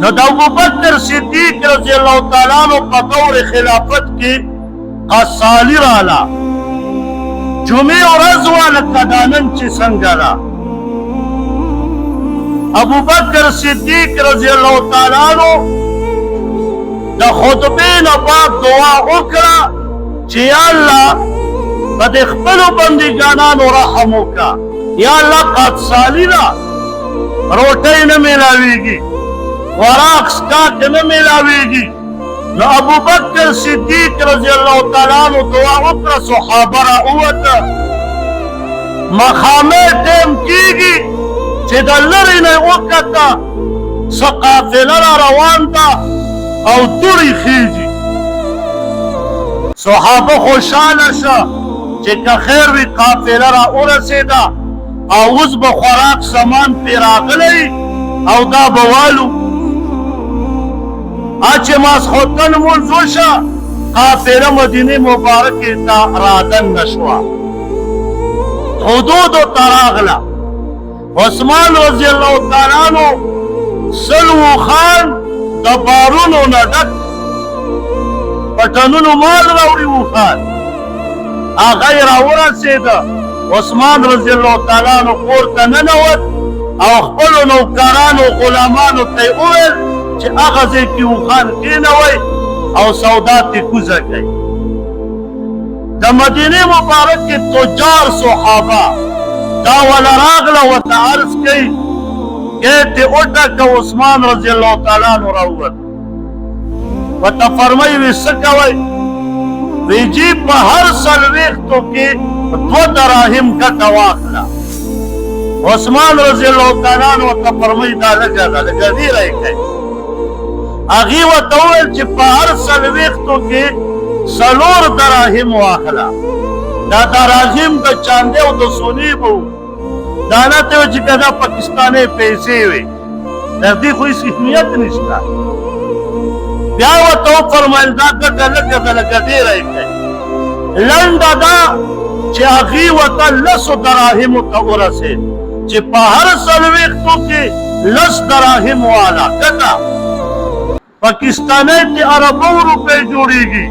نو د ابوبکر صدیق رضی الله تعالی عنہ په دور خلافت کې قصالی رااله جمعې ورځ وه لکه دا نن چې څنګه ده ابوبکر صدیق رضی الله تعالی عنہ د خطبې نه بعد دعا وکړه چې یا الله په دې خپلو بندګانانو رحم وکړه یا الله قصالی ده روټۍ نه میلاویږي خوراک څښاک نه میلاویږي نو ابوبکر صدیق رضی الله تعالی عنہ دعا وکړه صحابه راووته مخامه ټیم کېږي چې د لرې نه وکته څه قافله را روان ده او دوړې خېږي صحابه خوشحاله شه چې که خیر وي قافله را ورسېده او اوس به خوراک سامان پرې راغلی او دا به والو چې ماسخوتن لمونځ وشه قافله مدینې مبارکې ته رادننه شوه حدودو ته راغله عثمان رضی الله تعالی عنہ سلو خان د بارونو نه ډک پټنونو مال راوړي و خان هغه یې راورسېده عثمان رضی الله تعالی عنہ کور ته ننوت او خپلو نوکرانو غلامانو ته یې وویل چې هغه ځای کې وخان کېنوئ او سودا ترې کوزه کوئ د مدینې مبارک کې تجار صحابه دا وله راغله ورته عرض کوي ګیټ یې وټاکه عثمان رضی الله تعالی عنہ راووت ورته فرمایي وی څه کوئ وی جی په هر څلوېښتو کې 2 دراهم ګټه واخله عثمان رضی الله تعالی عنہ ورته فرمایي دا لږه ده لږه ډېره یې کوي هغې ورته وویل چې په هر څلوېښتو کې 4 دراهم واخله دا دراهم د چاندې او د سونې به وو دا نه ته وایي چې که دا پاکستانۍ پیسې وي د دې خو هېڅ اهمیت نشته بیا ورته وفرمیل دا ګټه لږه ده لږه ډېره یې کوي لنډه ده چې هغې ورته 10 دراهمو ته ورسېد چې په هر څلوېښتو کې 10 دراهم واله ګټه پاکستانۍ ته اربو روپۍ جوړېږي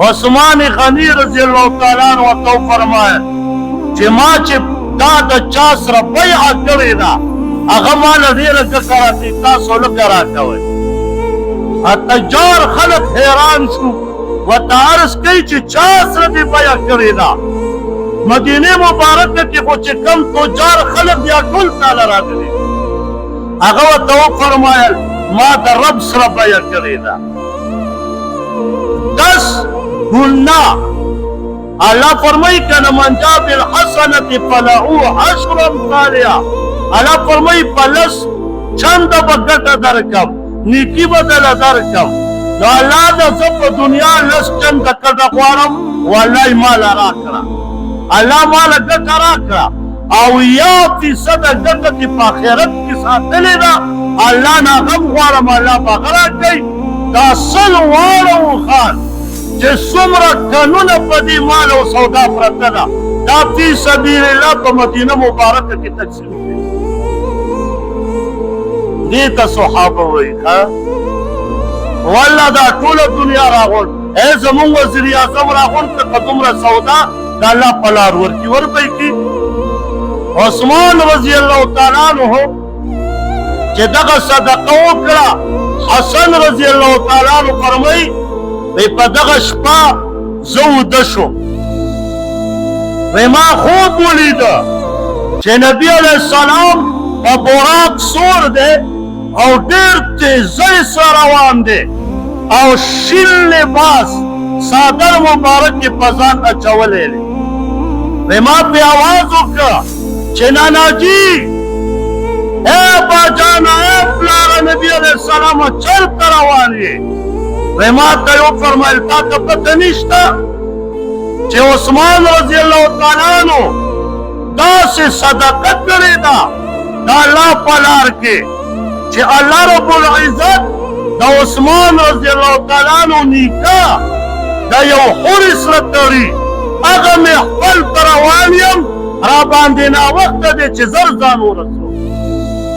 عثمان غني رضی الله تعالی عنہ ورته وفرمایل چې ما چې دا د چا سره بیعه کړې ده هغه ماله ډېره ګټه راکوي تاسو لږه راکوئ تجار خلک حیران شو ورته عرض کوي چې چا سره دې بیعه کړې ده مدینې مبارکه کې خو چې کم تجار خلک بیا ټول تاله راغلي هغه ورته وفرمایل ما د رب سره بیعه کړې ده 10 ګنا الله فرمایي کنه من جاء بالحسنة فله 10 امثالها الله فرمایي په 10 چنده به ګټه درکم نیکي به دله درکم نو الله د زه په دنیا 10 چنده ګټه غواړم والله یې ماله راکړه الله ماله ګټه راکړه او 1% ګټه چې په آخرت کې ساتلې ده الله نه غم غواړم الله به هغه راکوي دا 100 واړه وخان چې څومره ټنونه په دې مال او سودا پرته ده دا فی سبیل الله په مدینه مبارکه کې تقسیم کړي دې ته صحابه وایي والله دا ټوله دنیا راغونډ ای زمونږ وزیر اعظم راغونډ که دومره سودا د الله په لار ورکړي وربه یې کړي عثمان رضی الله تعالی عنہ چې دغه صدقه وکړه حسن رضی الله تعالی عنہ فرمایي وی په دغه شپه زه وده شوم وی ما خوب ولیده چې نبی علیه السلام په براق سور دی او ډېر تیزۍ سره روان دی او شین لباس څادر مبارک یې په ځان اچولی دی وی ما پرې اواز وکړه چې ناناجي ای باجانه ای پلاره نبي علیه السلام چېرته روان یې وی ما ته یې وفرمیل تا ته پته نشته چې عثمان رضی الله تعالی عنہ داسې صدقه کړې ده د الله په لار کې چې الله رب العزت د عثمان رضی الله تعالی عنہ نکاح د یو حورې سره تړي هغه مې خپل ته روان یم را باندې ناوخته دی چې زر ځان ورسوي